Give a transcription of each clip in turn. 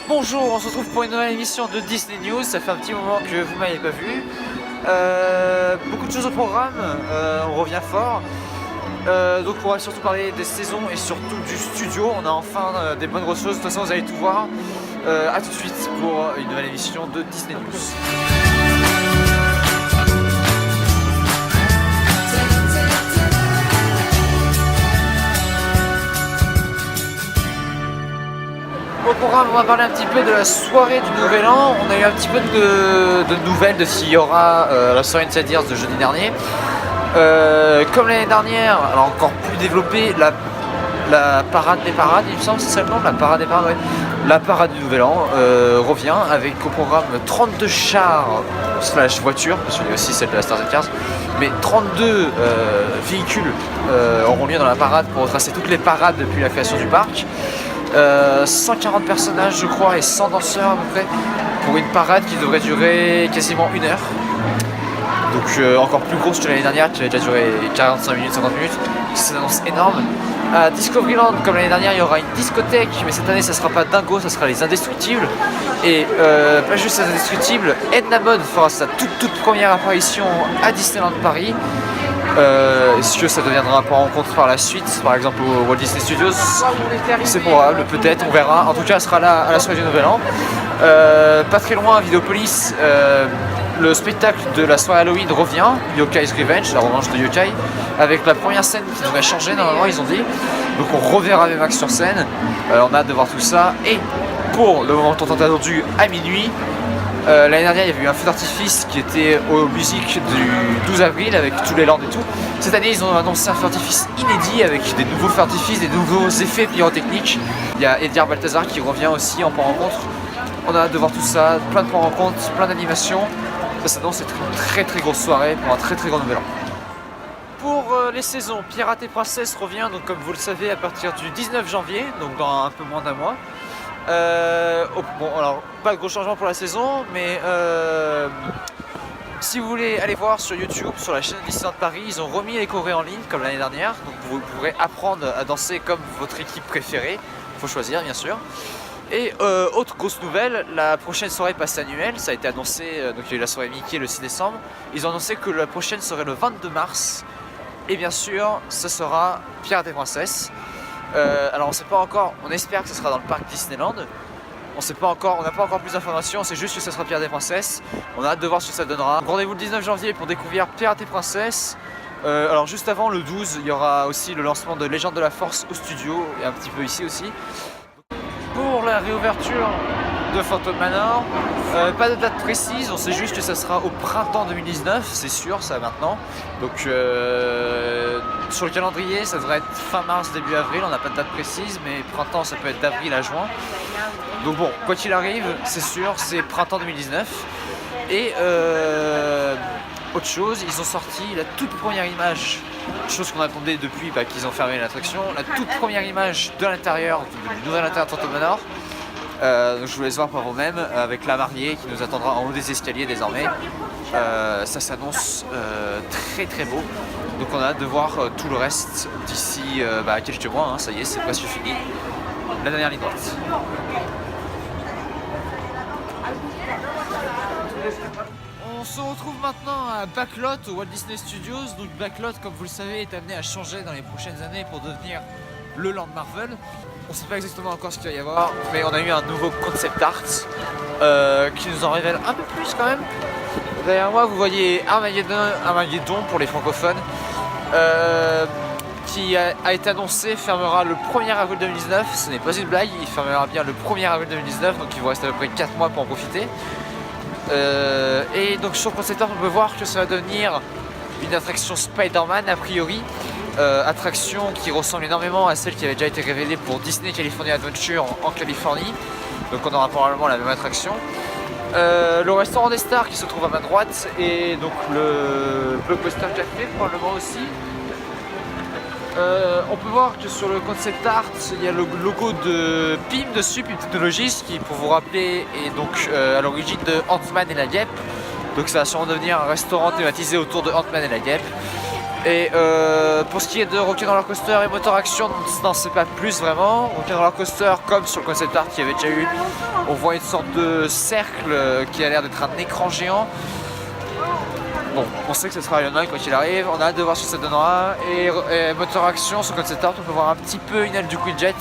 Bonjour, on se retrouve pour une nouvelle émission de Disney News. Ça fait un petit moment que vous m'avez pas vu. Beaucoup de choses au programme, on revient fort. Donc on va surtout parler des saisons et surtout du studio. On a enfin des bonnes grosses choses, de toute façon vous allez tout voir. A tout de suite pour une nouvelle émission de Disney News. Au programme, on va parler un petit peu de la soirée du Nouvel An. On a eu un petit peu de nouvelles de s'il y aura la soirée Inside Ears de jeudi dernier. Comme l'année dernière, elle a encore plus développé la parade des parades, il me semble, c'est ça le nom, la parade des parades, ouais. La parade du Nouvel An revient avec au programme 32 chars / voitures, parce qu'il y a aussi celle de la Star Cars, mais 32 véhicules auront lieu dans la parade pour retracer toutes les parades depuis la création du parc. 140 personnages je crois et 100 danseurs à peu près pour une parade qui devrait durer quasiment 1 heure. Donc encore plus grosse que l'année dernière qui avait déjà duré 45 minutes, 50 minutes. C'est une annonce énorme. À Discoveryland, comme l'année dernière, il y aura une discothèque, mais cette année ça sera pas Dingo, ça sera les Indestructibles. Et pas juste les Indestructibles, Edna Mode fera sa toute première apparition à Disneyland Paris. Est-ce que ça deviendra un point rencontre par la suite, par exemple au Walt Disney Studios? C'est probable, peut-être, on verra. En tout cas, elle sera là à la soirée du Nouvel An. Pas très loin, à Vidéopolis, le spectacle de la soirée Halloween revient, Yokai's Revenge, la revanche de Yokai, avec la première scène qui devrait changer normalement, ils ont dit. Donc on reverra Max sur scène, on a hâte de voir tout ça. Et pour le moment tant attendu, à minuit, l'année dernière il y avait eu un feu d'artifice qui était aux musiques du 12 avril avec tous les landes et tout. Cette année ils ont annoncé un feu d'artifice inédit avec des nouveaux feux d'artifice, des nouveaux effets pyrotechniques. Il y a Edgar Balthazar qui revient aussi en point rencontre. On a hâte de voir tout ça, plein de points rencontres, plein d'animations. Ça s'annonce être une très grosse soirée pour un très grand Nouvel An. Pour les saisons, Pirates et Princesse revient, donc comme vous le savez, à partir du 19 janvier, donc dans un peu moins d'1 mois. Bon, alors, pas de gros changements pour la saison, mais si vous voulez aller voir sur YouTube, sur la chaîne Disneyland Paris, ils ont remis les chorés en ligne comme l'année dernière, donc vous pourrez apprendre à danser comme votre équipe préférée, il faut choisir bien sûr. Et autre grosse nouvelle, la prochaine soirée passe annuelle, ça a été annoncé, donc il y a eu la soirée Mickey le 6 décembre, ils ont annoncé que la prochaine serait le 22 mars, et bien sûr, ce sera Pirates et Princesses. Alors on sait pas encore, on espère que ce sera dans le parc Disneyland, on sait pas encore, on n'a pas encore plus d'informations, c'est juste que ce sera Pirates et Princesses, on a hâte de voir ce que ça donnera. Donc rendez-vous le 19 janvier pour découvrir Pirates et Princesses. Alors juste avant, le 12, il y aura aussi le lancement de Légende de la Force au studio, et un petit peu ici aussi. Pour la réouverture de Phantom Manor, pas de date précise, on sait juste que ça sera au printemps 2019, c'est sûr, ça maintenant. Donc sur le calendrier, ça devrait être fin mars, début avril, on n'a pas de date précise, mais printemps ça peut être d'avril à juin. Donc bon, quoi qu'il arrive, c'est sûr, c'est printemps 2019. Et autre chose, ils ont sorti la toute première image, chose qu'on attendait depuis qu'ils ont fermé l'attraction, la toute première image de l'intérieur, du nouvel intérieur de Phantom Manor. Donc je vous laisse voir par vous-même avec la mariée qui nous attendra en haut des escaliers désormais. Ça s'annonce très beau. Donc on a hâte de voir tout le reste d'ici quelques mois, hein, ça y est, c'est presque fini. La dernière ligne droite. On se retrouve maintenant à Backlot au Walt Disney Studios. Donc Backlot, comme vous le savez, est amené à changer dans les prochaines années pour devenir le Land Marvel. On ne sait pas exactement encore ce qu'il va y avoir, mais on a eu un nouveau concept art qui nous en révèle un peu plus quand même. Derrière moi, vous voyez Armageddon pour les francophones, qui a été annoncé, fermera le 1er avril 2019. Ce n'est pas une blague, il fermera bien le 1er avril 2019, donc il vous reste à peu près 4 mois pour en profiter. Et donc sur le concept art, on peut voir que ça va devenir une attraction Spider-Man a priori, attraction qui ressemble énormément à celle qui avait déjà été révélée pour Disney California Adventure en Californie, donc on aura probablement la même attraction. Le restaurant des stars qui se trouve à ma droite et donc le Blockbuster Café probablement aussi. On peut voir que sur le concept art, il y a le logo de PIM dessus, PIM Technologies, qui, pour vous rappeler, est donc à l'origine de Ant-Man et la Guêpe. Donc ça va sûrement devenir un restaurant thématisé autour de Ant-Man et la Guêpe. Et pour ce qui est de Rock'n'Roller Coaster et Motor Action, non, c'est pas plus vraiment. Rock'n'Roller Coaster, comme sur le concept art qu'il y avait déjà eu, on voit une sorte de cercle qui a l'air d'être un écran géant. Bon, on sait que ce sera Iron Man quoi qu'il arrive, on a hâte de voir ce que ça donnera. Et Motor Action, sur le concept art, on peut voir un petit peu une aile du Quinjet.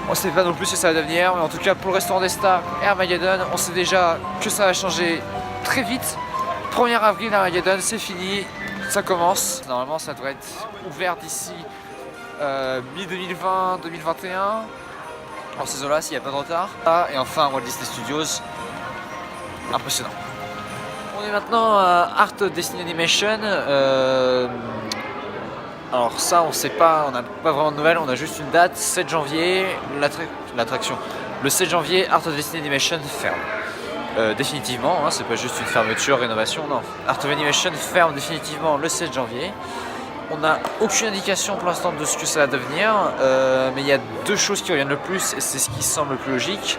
On sait pas non plus ce que ça va devenir, mais en tout cas pour le restaurant des stars et Armageddon, on sait déjà que ça va changer très vite. 1er avril, Armageddon, c'est fini. Ça commence. Normalement, ça devrait être ouvert d'ici mi-2020, 2021. En ces eaux-là, s'il n'y a pas de retard. Et enfin, Walt Disney Studios. Impressionnant. On est maintenant à Art of Disney Animation. Alors ça, on sait pas, on n'a pas vraiment de nouvelles. On a juste une date, 7 janvier, l'attraction. Le 7 janvier, Art of Disney Animation ferme. Définitivement, hein, c'est pas juste une fermeture, rénovation, non. Art of Animation ferme définitivement le 7 janvier. On n'a aucune indication pour l'instant de ce que ça va devenir, mais il y a deux choses qui reviennent le plus et c'est ce qui semble le plus logique.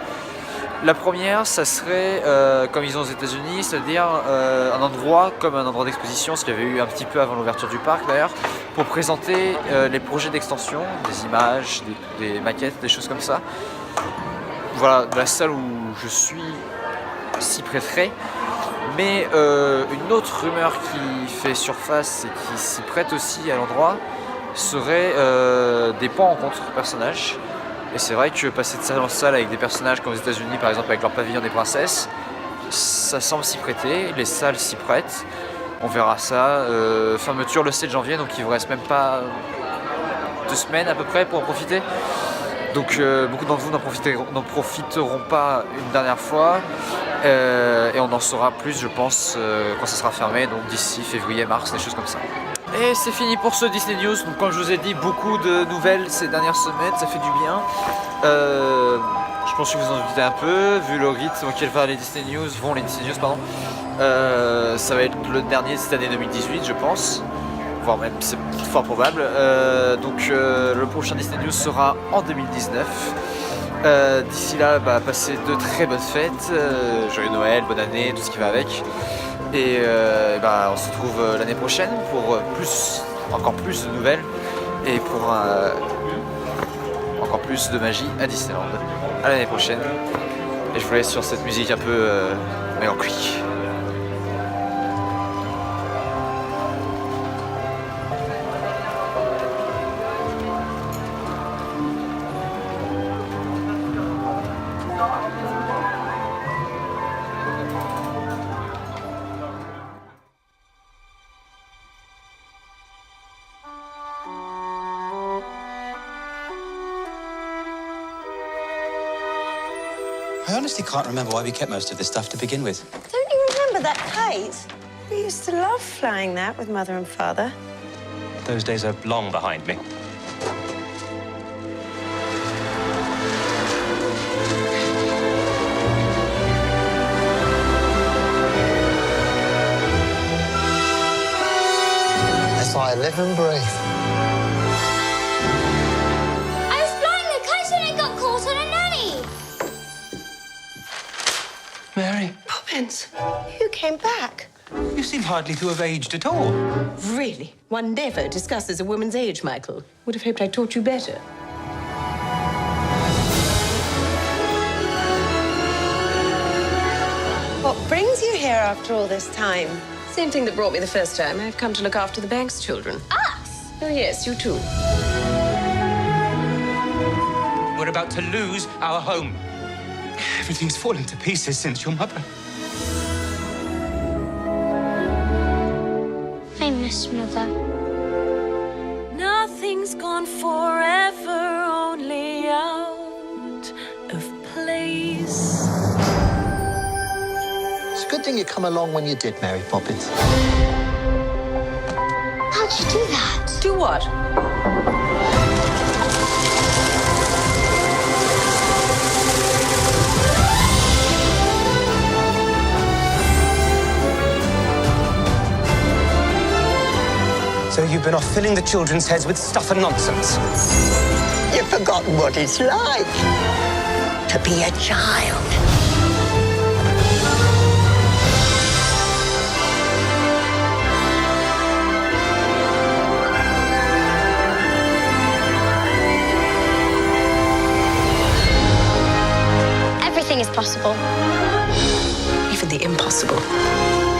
La première, ça serait, comme ils ont aux États-Unis, c'est-à-dire un endroit comme un endroit d'exposition, ce qu'il y avait eu un petit peu avant l'ouverture du parc d'ailleurs, pour présenter les projets d'extension, des images, des maquettes, des choses comme ça. Voilà, la salle où je suis s'y prêterait, mais une autre rumeur qui fait surface et qui s'y prête aussi à l'endroit serait des points rencontres personnages. Et c'est vrai que passer de salle en salle avec des personnages comme aux États-Unis, par exemple avec leur pavillon des princesses, ça semble s'y prêter, les salles s'y prêtent. On verra ça. Fermeture le 7 janvier, donc il ne vous reste même pas 2 semaines à peu près pour en profiter. Donc beaucoup d'entre vous n'en profiteront pas une dernière fois et on en saura plus je pense quand ça sera fermé, donc d'ici février, mars, des choses comme ça. Et c'est fini pour ce Disney News, donc comme je vous ai dit, beaucoup de nouvelles ces dernières semaines, ça fait du bien. Je pense que vous en doutez un peu, vu le rythme auquel vont les Disney News, ça va être le dernier de cette année 2018 je pense. Voire même c'est fort probable. Le prochain Disney News sera en 2019. D'ici là, passez de très bonnes fêtes, joyeux Noël, bonne année, tout ce qui va avec. Et on se retrouve l'année prochaine pour encore plus de nouvelles et pour encore plus de magie à Disneyland. À l'année prochaine. Et je vous laisse sur cette musique un peu mélancolique. I honestly can't remember why we kept most of this stuff to begin with. Don't you remember that kite? We used to love flying that with Mother and Father. Those days are long behind me. As I live and breathe. I was flying the kite and it got caught on a nanny. Mary, Poppins, you came back. you seem hardly to have aged at all. Really? One never discusses a woman's age, Michael. Would have hoped I taught you better. What brings you here after all this time? Same thing that brought me the first time. I've come to look after the bank's children. Us? Oh, yes, you too. We're about to lose our home. Everything's fallen to pieces since your mother. I miss Mother. Nothing's gone forever, only out of place. It's a good thing you come along when you did, Mary Poppins. How'd you do that? Do what? So you've been off filling the children's heads with stuff and nonsense. You've forgotten what it's like to be a child. Anything is possible. Even the impossible.